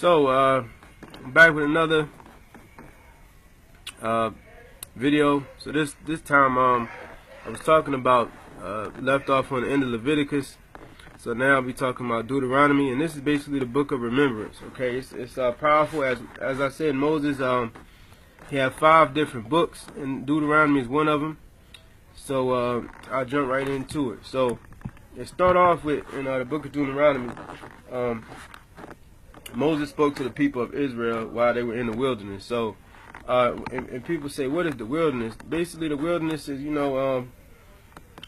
I'm back with another video. So this time I was talking about left off on the end of Leviticus. So now I'll be talking about Deuteronomy, and this is basically the book of remembrance. Okay, it's powerful. As I said, Moses he had 5 different books, and Deuteronomy is one of them. So I'll jump right into it. So it start off with in the book of Deuteronomy. Moses spoke to the people of Israel while they were in the wilderness. So, and people say, what is the wilderness? Basically, the wilderness is, you're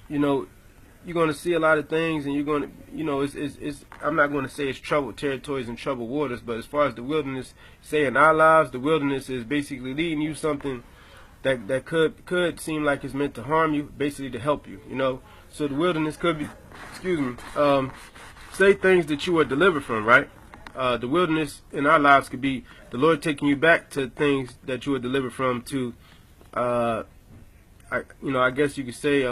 going to see a lot of things, and you're going to, I'm not going to say it's troubled territories and troubled waters, but as far as the wilderness, say in our lives, the wilderness is basically leading you something that could seem like it's meant to harm you, basically to help you, So the wilderness could be, say things that you were delivered from, right? The wilderness in our lives could be the Lord taking you back to things that you were delivered from to, I guess you could say,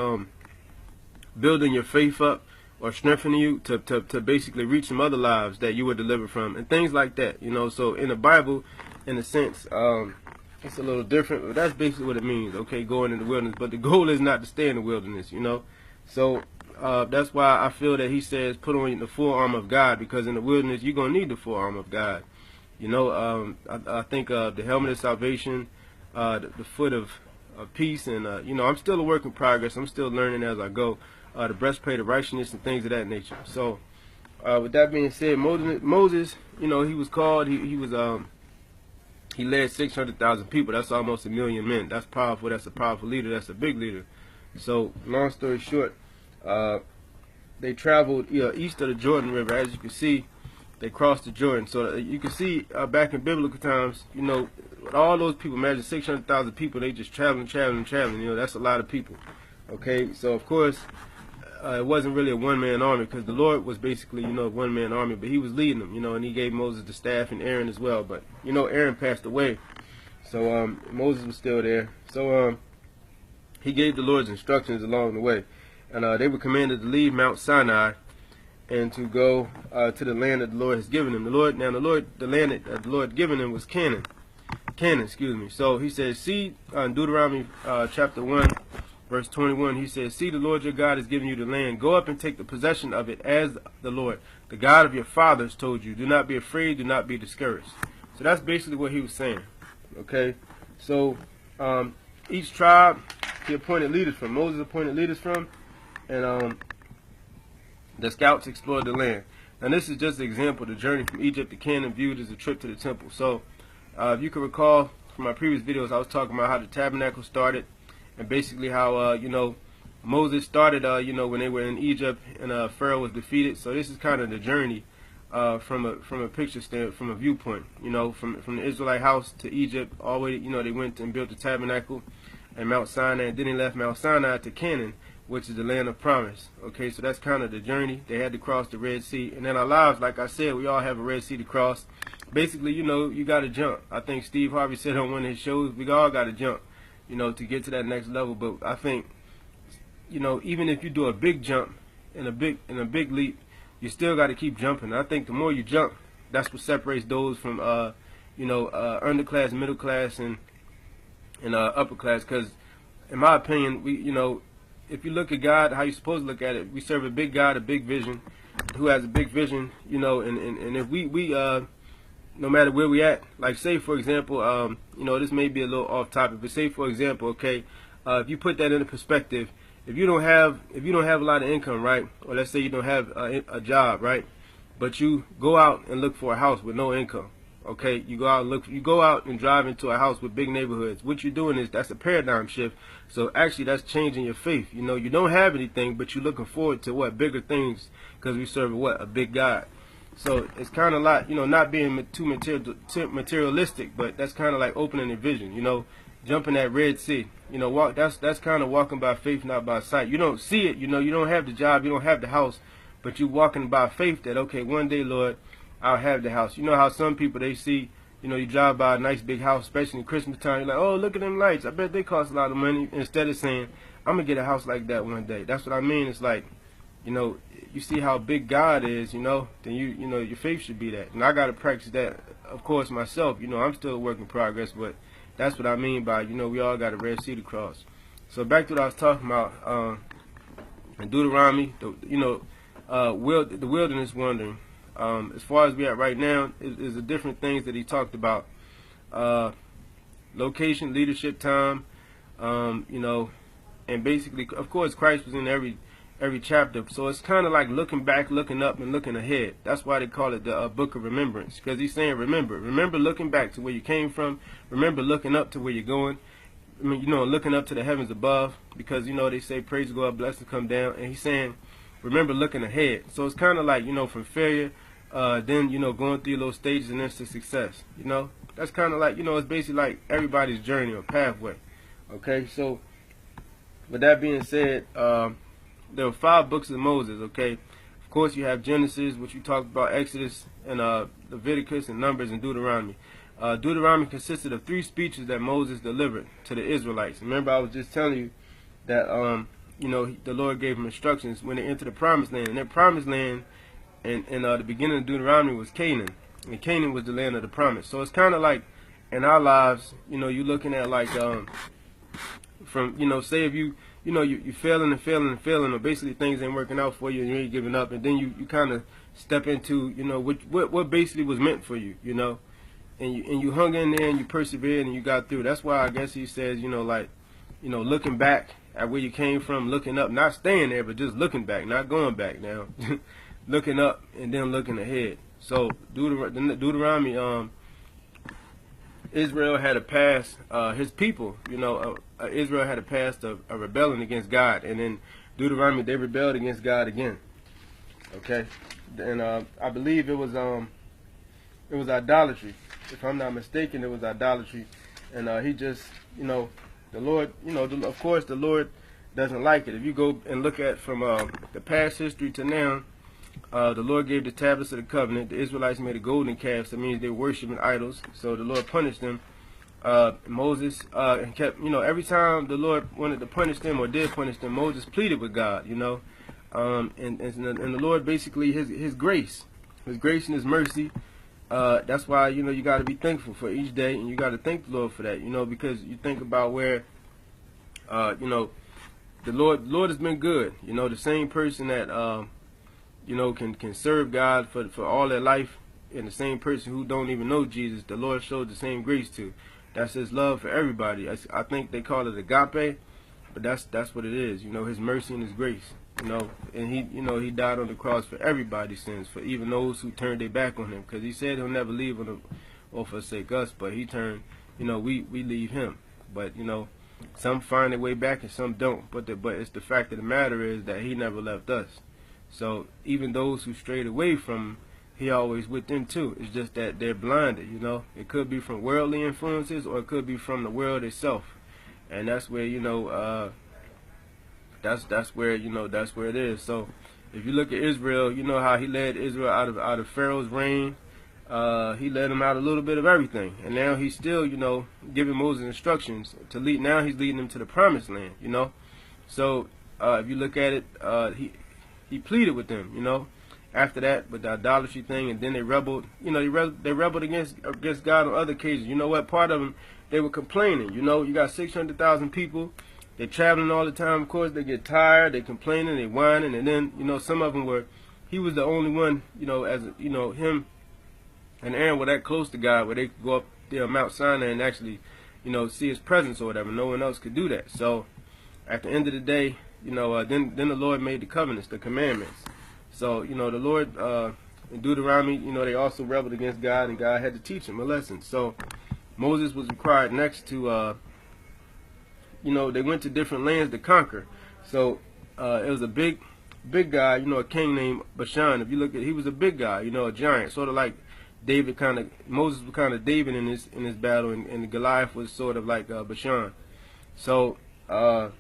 building your faith up or strengthening you to basically reach some other lives that you were delivered from and things like that, So in the Bible, in a sense, it's a little different, but that's basically what it means, okay, going in the wilderness. But the goal is not to stay in the wilderness, So that's why I feel that he says put on the full armor of God, because in the wilderness you're going to need the full armor of God. I think the helmet of salvation, the foot of peace, and, I'm still a work in progress. I'm still learning as I go. The breastplate of righteousness and things of that nature. So with that being said, Moses, he was called, he led 600,000 people. That's almost 1 million men. That's powerful. That's a powerful leader. That's a big leader. So long story short, they traveled east of the Jordan River. As you can see, they crossed the Jordan. So you can see back in biblical times, with all those people, imagine 600,000 people, they just traveling. That's a lot of people. Okay, so of course, it wasn't really a one-man army, because the Lord was basically, a one-man army, but he was leading them, and he gave Moses the staff and Aaron as well. But, Aaron passed away. So Moses was still there. So he gave the Lord's instructions along the way. And they were commanded to leave Mount Sinai and to go to the land that the Lord has given them. The land that the Lord had given them was Canaan. So he says, see, in Deuteronomy chapter 1, verse 21, he says, see, the Lord your God has given you the land. Go up and take the possession of it, as the Lord, the God of your fathers, told you. Do not be afraid, do not be discouraged. So that's basically what he was saying. Okay, so each tribe he appointed leaders from. Moses appointed leaders from, and the scouts explored the land. Now this is just an example of the journey from Egypt to Canaan viewed as a trip to the temple. So if you can recall from my previous videos, I was talking about how the tabernacle started, and basically how Moses started when they were in Egypt and Pharaoh was defeated. So this is kind of the journey from a picture stand, from a viewpoint, from the Israelite house to Egypt, all the way, they went and built the tabernacle and Mount Sinai, and then they left Mount Sinai to Canaan, which is the land of promise. Okay, so that's kind of the journey. They had to cross the Red Sea, and in our lives, like I said, we all have a Red Sea to cross. Basically, you got to jump. I think Steve Harvey said on one of his shows, we all got to jump, to get to that next level. But I think, even if you do a big jump and a big leap, you still got to keep jumping. I think the more you jump, that's what separates those from, underclass, middle class, and upper class. Because, in my opinion, if you look at God, how you're supposed to look at it, we serve a big God, a big vision, who has a big vision, and if we no matter where we at, like say for example, this may be a little off topic, but say for example, okay, if you put that into perspective, if you don't have a lot of income, right, or let's say you don't have a job, right, but you go out and look for a house with no income. Okay, you go out and drive into a house with big neighborhoods. What you're doing is, that's a paradigm shift. So actually that's changing your faith. You don't have anything, but you're looking forward to bigger things, because we serve a big God. So it's kind of like, not being too materialistic, but that's kind of like opening your vision, jumping that Red Sea. That's kind of walking by faith, not by sight. You don't see it, you don't have the job, you don't have the house, but you're walking by faith that, okay, one day, Lord, I'll have the house. You know how some people, they see, you drive by a nice big house, especially in Christmas time, you're like, oh, look at them lights, I bet they cost a lot of money, instead of saying, I'm going to get a house like that one day. That's what I mean. It's like, you know, you see how big God is, you know, then you know, your faith should be that. And I got to practice that, of course, myself. You know, I'm still a work in progress, but that's what I mean by, you know, we all got a red sea to cross. So back to what I was talking about, in Deuteronomy, you know, the wilderness wandering. As far as we at right now, is the different things that he talked about. Location, leadership, time, you know, and basically, of course, Christ was in every chapter. So it's kind of like looking back, looking up, and looking ahead. That's why they call it the book of remembrance, because he's saying, remember looking back to where you came from. Remember looking up to where you're going. I mean, you know, looking up to the heavens above, because, you know, they say praise go up, blessings come down. And he's saying, remember looking ahead. So it's kind of like, you know, from failure, then, you know, going through those stages and then to success. You know, that's kind of like, you know, it's basically like everybody's journey or pathway. Okay, so with that being said, there were 5 books of Moses. Okay, of course you have Genesis, which we talked about, Exodus, and Leviticus, and Numbers, and Deuteronomy. Deuteronomy consisted of 3 speeches that Moses delivered to the Israelites. Remember, I was just telling you that you know, the Lord gave them instructions when they entered the promised land. And that promised land in the beginning of Deuteronomy was Canaan. And Canaan was the land of the promise. So it's kind of like in our lives, you know, you're looking at like from, you know, say if you know, you failing and failing and failing, or basically things ain't working out for you and you're giving up, and then you kind of step into, you know, what basically was meant for you, you know. And you hung in there and you persevered and you got through. That's why I guess he says, you know, like, you know, looking back at where you came from, looking up, not staying there, but just looking back, not going back now. Looking up and then looking ahead. So Deuteronomy, Israel had to pass, his people, you know, Israel had to pass a rebellion against God. And then Deuteronomy, they rebelled against God again. Okay? And I believe it was idolatry. If I'm not mistaken, it was idolatry. And he just, you know, the Lord, you know, of course the Lord doesn't like it. If you go and look at from the past history to now, the Lord gave the tablets of the covenant. The Israelites made a golden calf. That means they were worshiping idols. So the Lord punished them. Moses and kept, you know, every time the Lord wanted to punish them or did punish them, Moses pleaded with God, you know. And the Lord basically, his grace and his mercy. That's why, you know, you got to be thankful for each day, and you got to thank the Lord for that, you know, because you think about where, you know, the Lord has been good. You know, the same person that, you know, can serve God for all their life, and the same person who don't even know Jesus, the Lord showed the same grace to. That's his love for everybody. I think they call it agape, but that's what it is. You know, his mercy and his grace. You know, and he died on the cross for everybody's sins, for even those who turned their back on him, because he said he'll never leave or forsake us. But he turned, you know, we leave him. But, you know, some find their way back and some don't. But it's the fact of the matter is that he never left us. So even those who strayed away from him, he always with them too. It's just that they're blinded, you know. It could be from worldly influences, or it could be from the world itself. And that's where, you know, that's where, you know, that's where it is. So if you look at Israel, you know how he led Israel out of Pharaoh's reign. He led them out a little bit of everything, and now he's still, you know, giving Moses instructions to lead. Now he's leading them to the promised land, you know. So if you look at it, he pleaded with them, you know. After that, with the idolatry thing, and then they rebelled. You know, they rebelled against God on other occasions. You know what? Part of them, they were complaining. You know, you got 600,000 people. They're traveling all the time. Of course, they get tired. They complaining. They whining, and then, you know, some of them were. He was the only one. You know, you know, him and Aaron were that close to God, where they could go up there on Mount Sinai and actually, you know, see His presence or whatever. No one else could do that. So, at the end of the day, you know, then the Lord made the covenants, the commandments. So, you know, the Lord, in Deuteronomy, you know, they also rebelled against God, and God had to teach them a lesson. So, Moses was required next to, you know, they went to different lands to conquer. So, it was a big guy, you know, a king named Bashan. If you look at, he was a big guy, you know, a giant, sort of like David Moses was kind of David in this battle, and Goliath was sort of like Bashan. So, of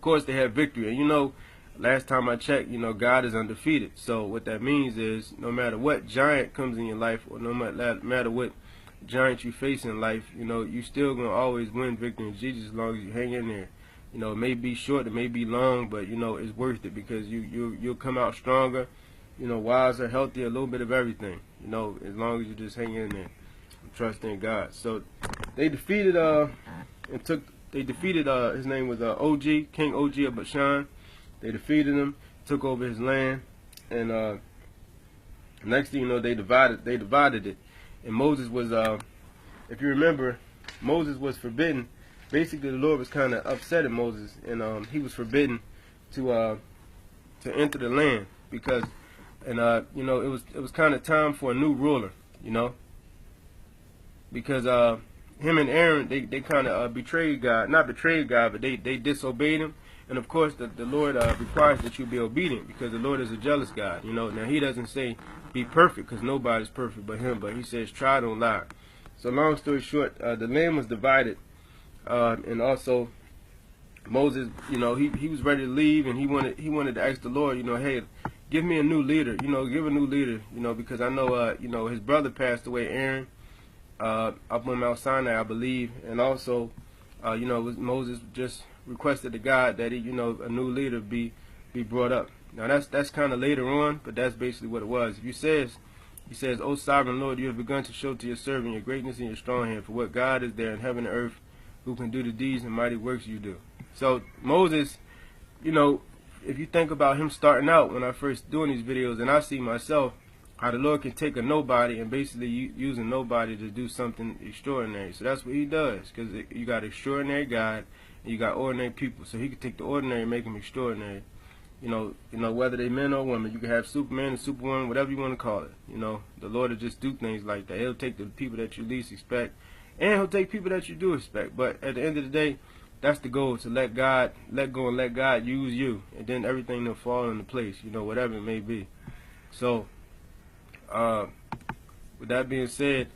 course, they had victory. And, you know, last time I checked, you know, God is undefeated. So what that means is, no matter what giant comes in your life, or no matter what giant you face in life, you know, you still gonna always win victory in Jesus as long as you hang in there. You know, it may be short, it may be long, but you know, it's worth it because you'll come out stronger, you know, wiser, healthier, a little bit of everything. You know, as long as you just hang in there and trust in God. So they defeated his name was OG, King OG of Bashan. They defeated him, took over his land, and next thing you know, they divided it. And Moses was, if you remember, Moses was forbidden. Basically, the Lord was kind of upset at Moses, and he was forbidden to enter the land because, and you know, it was kind of time for a new ruler, you know, because him and Aaron they kind of betrayed God, not betrayed God, but they disobeyed him. And of course, the Lord requires that you be obedient because the Lord is a jealous God. You know, now He doesn't say be perfect because nobody's perfect but Him, but He says try, don't lie. So long story short, the land was divided, and also Moses, you know, he was ready to leave, and he wanted to ask the Lord, you know, hey, give me a new leader, you know, give a new leader, you know, because I know, you know, his brother passed away, Aaron, up on Mount Sinai, I believe, and also, you know, Moses just requested to God that you know, a new leader be brought up. Now that's kind of later on, but that's basically what it was. He says, "O sovereign Lord, you have begun to show to your servant your greatness and your strong hand. For what God is there in heaven and earth, who can do the deeds and mighty works you do?" So Moses, you know, if you think about him starting out when I first doing these videos, and I see myself how the Lord can take a nobody and basically use a nobody to do something extraordinary. So that's what He does, because you got extraordinary God and you got ordinary people. So He can take the ordinary and make them extraordinary. You know, whether they men or women, you can have Superman and Superwoman, whatever you want to call it. You know, the Lord will just do things like that. He'll take the people that you least expect, and He'll take people that you do expect. But at the end of the day, that's the goal, to let go and let God use you, and then everything will fall into place. You know, whatever it may be. So, with that being said,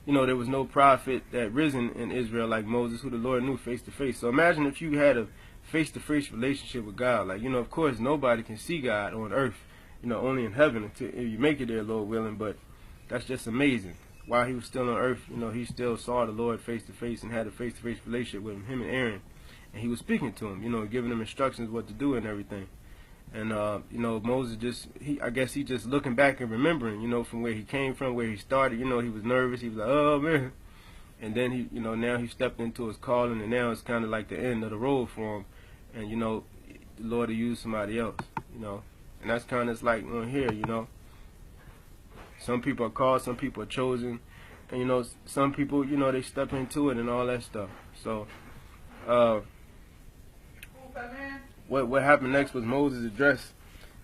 you know, there was no prophet that risen in Israel like Moses, who the Lord knew face to face. So imagine if you had a face-to-face relationship with God. Like, you know, of course, nobody can see God on earth, you know, only in heaven until you make it there, Lord willing. But that's just amazing. While He was still on earth, you know, He still saw the Lord face-to-face and had a face-to-face relationship with him and Aaron. And He was speaking to him, you know, giving him instructions what to do and everything. And, you know, Moses I guess he just looking back and remembering, you know, from where he came from, where he started. You know, he was nervous. He was like, oh, man. And then he, you know, now he stepped into his calling, and now it's kind of like the end of the road for him. And, you know, the Lord will use somebody else, you know. And that's kind of like on here, you know. Some people are called, some people are chosen. And, you know, some people, you know, they step into it and all that stuff. So, what happened next was Moses' address.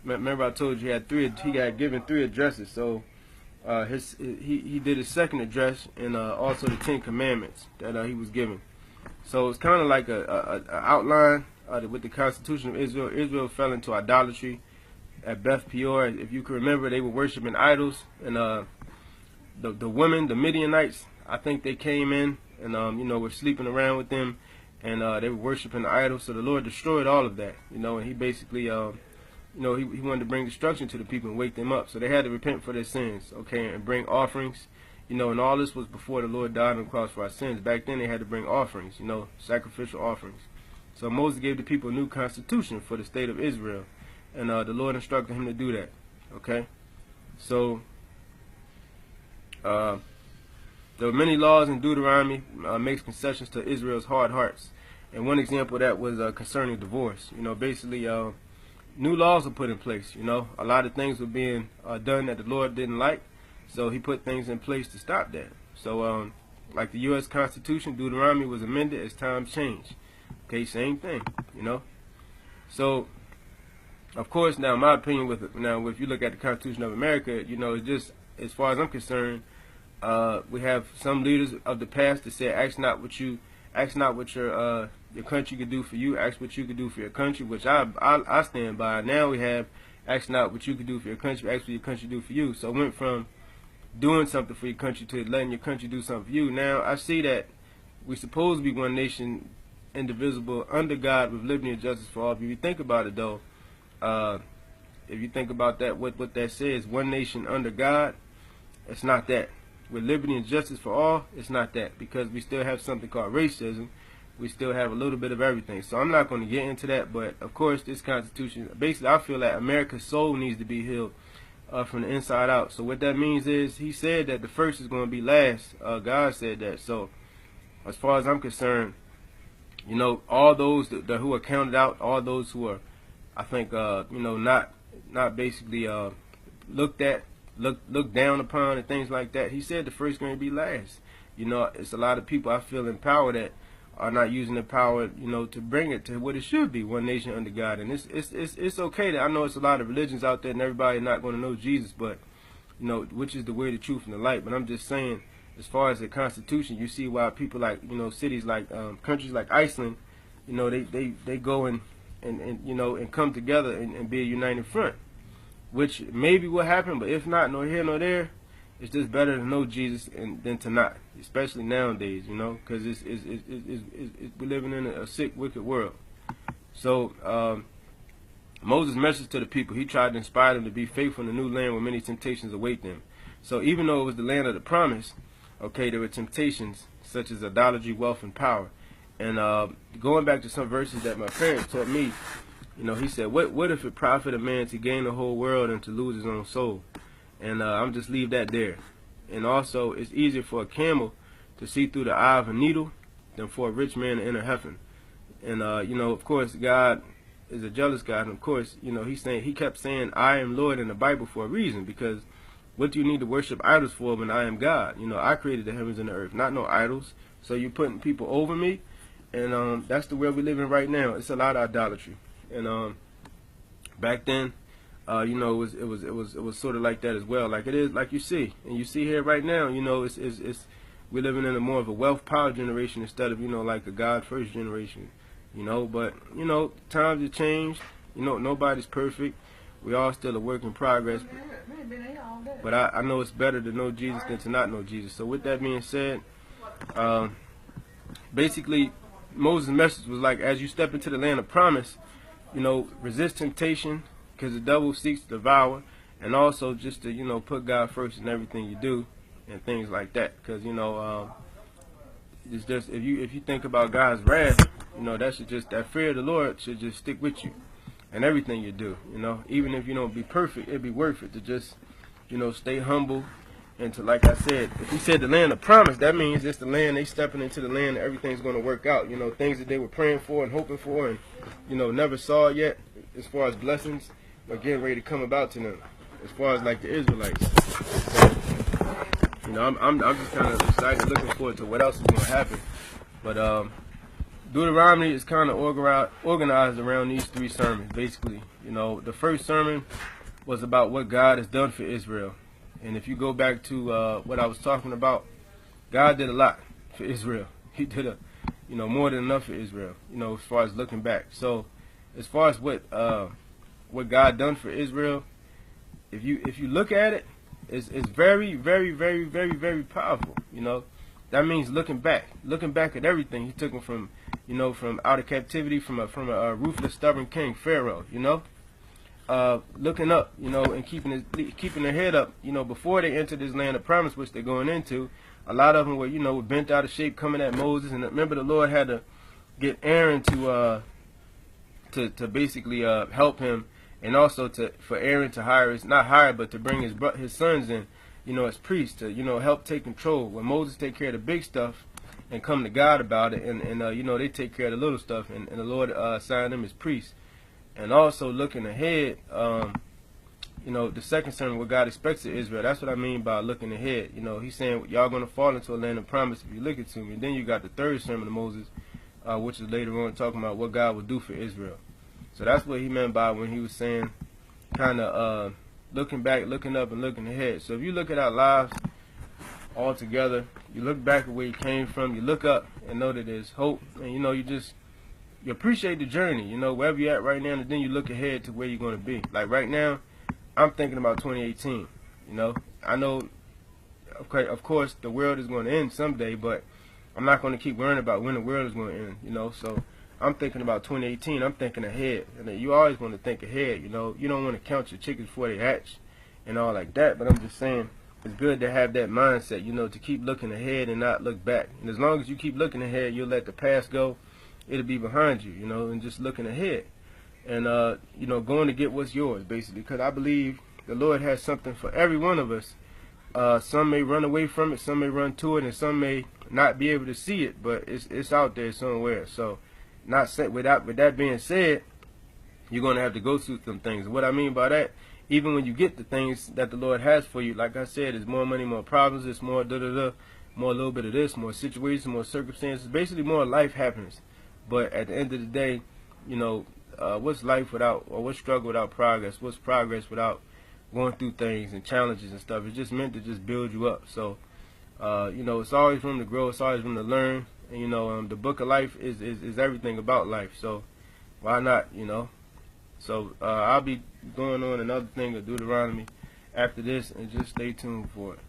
Remember I told you he got given 3 addresses. So he did his second address, and also the 10 Commandments that he was given. So it's kind of like a outline with the Constitution of Israel. Israel fell into idolatry at Beth Peor. If you can remember, they were worshiping idols, and the women, the Midianites, I think they came in and you know, were sleeping around with them. And they were worshiping the idols, so the Lord destroyed all of that, you know. And He basically, you know, he wanted to bring destruction to the people and wake them up. So they had to repent for their sins, okay, and bring offerings, you know. And all this was before the Lord died on the cross for our sins. Back then they had to bring offerings, you know, sacrificial offerings. So Moses gave the people a new constitution for the state of Israel, and the Lord instructed him to do that, okay. So there were many laws in Deuteronomy makes concessions to Israel's hard hearts. And one example of that was concerning divorce. You know, basically new laws were put in place. You know, a lot of things were being done that the Lord didn't like. So He put things in place to stop that. So like the U.S. Constitution, Deuteronomy was amended as times changed. Okay, same thing, you know. So, of course, now my opinion if you look at the Constitution of America, you know, it's just, as far as I'm concerned, we have some leaders of the past that said, ask not what your country could do for you, ask what you could do for your country, which I stand by. Now we have, ask not what you could do for your country, ask what your country do for you. So it went from doing something for your country to letting your country do something for you. Now I see that we're supposed to be one nation, indivisible, under God, with liberty and justice for all. If you think about it, though, if you think about that, what that says, one nation under God, it's not that. With liberty and justice for all, it's not that, because we still have something called racism, we still have a little bit of everything. So I'm not going to get into that, but of course this Constitution, basically I feel that America's soul needs to be healed from the inside out. So what that means is, he said that the first is going to be last. God said that. So as far as I'm concerned, you know, all those that who are counted out, all those who are, I think, you know, not basically looked down upon and things like that. He said the first is going to be last. You know, it's a lot of people I feel in power that are not using the power, you know, to bring it to what it should be, one nation under God. And it's okay that I know it's a lot of religions out there and everybody not going to know Jesus, but you know, which is the way, the truth, and the light. But I'm just saying, as far as the Constitution, you see why people like, you know, cities like countries like Iceland, you know, they go and you know, and come together and be a united front, which maybe will happen. But if not, nor here nor there, it's just better to know Jesus than to not, especially nowadays, you know, because we're living in a sick, wicked world. So Moses' message to the people, he tried to inspire them to be faithful in the new land where many temptations await them. So even though it was the land of the promise, okay, there were temptations such as idolatry, wealth, and power. And going back to some verses that my parents taught me, you know, he said, what if it profit a man to gain the whole world and to lose his own soul? And I'm just leave that there. And also, it's easier for a camel to see through the eye of a needle than for a rich man to enter heaven. And you know, of course, God is a jealous God. And of course, you know, he kept saying, "I am Lord" in the Bible for a reason. Because what do you need to worship idols for when I am God? You know, I created the heavens and the earth, not no idols. So you're putting people over me, and that's the world we live in right now. It's a lot of idolatry. And back then, you know, it was sort of like that as well, like it is, like you see, and you see here right now. You know, we're living in a more of a wealth power generation instead of, you know, like a God first generation. You know, but you know, times have changed. You know, nobody's perfect. We all still a work in progress. But I know it's better to know Jesus than to not know Jesus. So with that being said, basically, Moses' message was like, as you step into the land of promise, you know, resist temptation, because the devil seeks to devour, and also just to, you know, put God first in everything you do and things like that. Because, you know, it's just, if you think about God's wrath, you know, that fear of the Lord should just stick with you and everything you do. You know, even if you don't be perfect, it'd be worth it to just, you know, stay humble. And to, like I said, if he said the land of promise, that means it's the land, they stepping into the land and everything's going to work out. You know, things that they were praying for and hoping for and, you know, never saw yet, as far as blessings, are getting ready to come about to them, as far as like the Israelites. So, you know, I'm just kind of excited, looking forward to what else is going to happen. But Deuteronomy is kind of organized around these three sermons, basically. You know, the first sermon was about what God has done for Israel. And if you go back to what I was talking about, God did a lot for Israel. He did more than enough for Israel, you know, as far as looking back. So as far as what God done for Israel, if you look at it, it's very, very, very, very, very powerful. You know, that means looking back at everything. He took them from, you know, from out of captivity, from a ruthless, stubborn king, Pharaoh. You know. Looking up, you know, and keeping their head up, you know, before they enter this land of promise, which they're going into. A lot of them were, you know, bent out of shape, coming at Moses. And remember, the Lord had to get Aaron to basically help him, and also for Aaron to to bring his sons in, you know, as priests to, you know, help take control. When Moses take care of the big stuff and come to God about it, and you know, they take care of the little stuff, and the Lord assigned them as priests. And also looking ahead, you know, the second sermon, what God expects of Israel. That's what I mean by looking ahead. You know, he's saying y'all going to fall into a land of promise if you look into me. And then you got the third sermon of Moses, which is later on talking about what God will do for Israel. So that's what he meant by when he was saying kind of looking back, looking up, and looking ahead. So if you look at our lives all together, you look back at where you came from, you look up and know that there's hope, and you know, you appreciate the journey, you know, wherever you're at right now, and then you look ahead to where you're going to be. Like right now, I'm thinking about 2018, you know. I know, okay, of course, the world is going to end someday, but I'm not going to keep worrying about when the world is going to end, you know. So I'm thinking about 2018. I'm thinking ahead. And you always want to think ahead, you know. You don't want to count your chickens before they hatch and all like that, but I'm just saying it's good to have that mindset, you know, to keep looking ahead and not look back. And as long as you keep looking ahead, you'll let the past go. it'll be behind you, you know, and just looking ahead and, you know, going to get what's yours, basically, because I believe the Lord has something for every one of us. Some may run away from it, some may run to it, and some may not be able to see it, but it's out there somewhere. So, with that being said, you're going to have to go through some things. What I mean by that, even when you get the things that the Lord has for you, like I said, it's more money, more problems, it's more da-da-da, more a little bit of this, more situations, more circumstances, basically more life happens. But at the end of the day, you know, what's life without, or what's struggle without progress? What's progress without going through things and challenges and stuff? It's just meant to just build you up. So, you know, it's always room to grow. It's always room to learn. And, you know, the book of life is everything about life. So why not, you know? So I'll be going on another thing of Deuteronomy after this, and just stay tuned for it.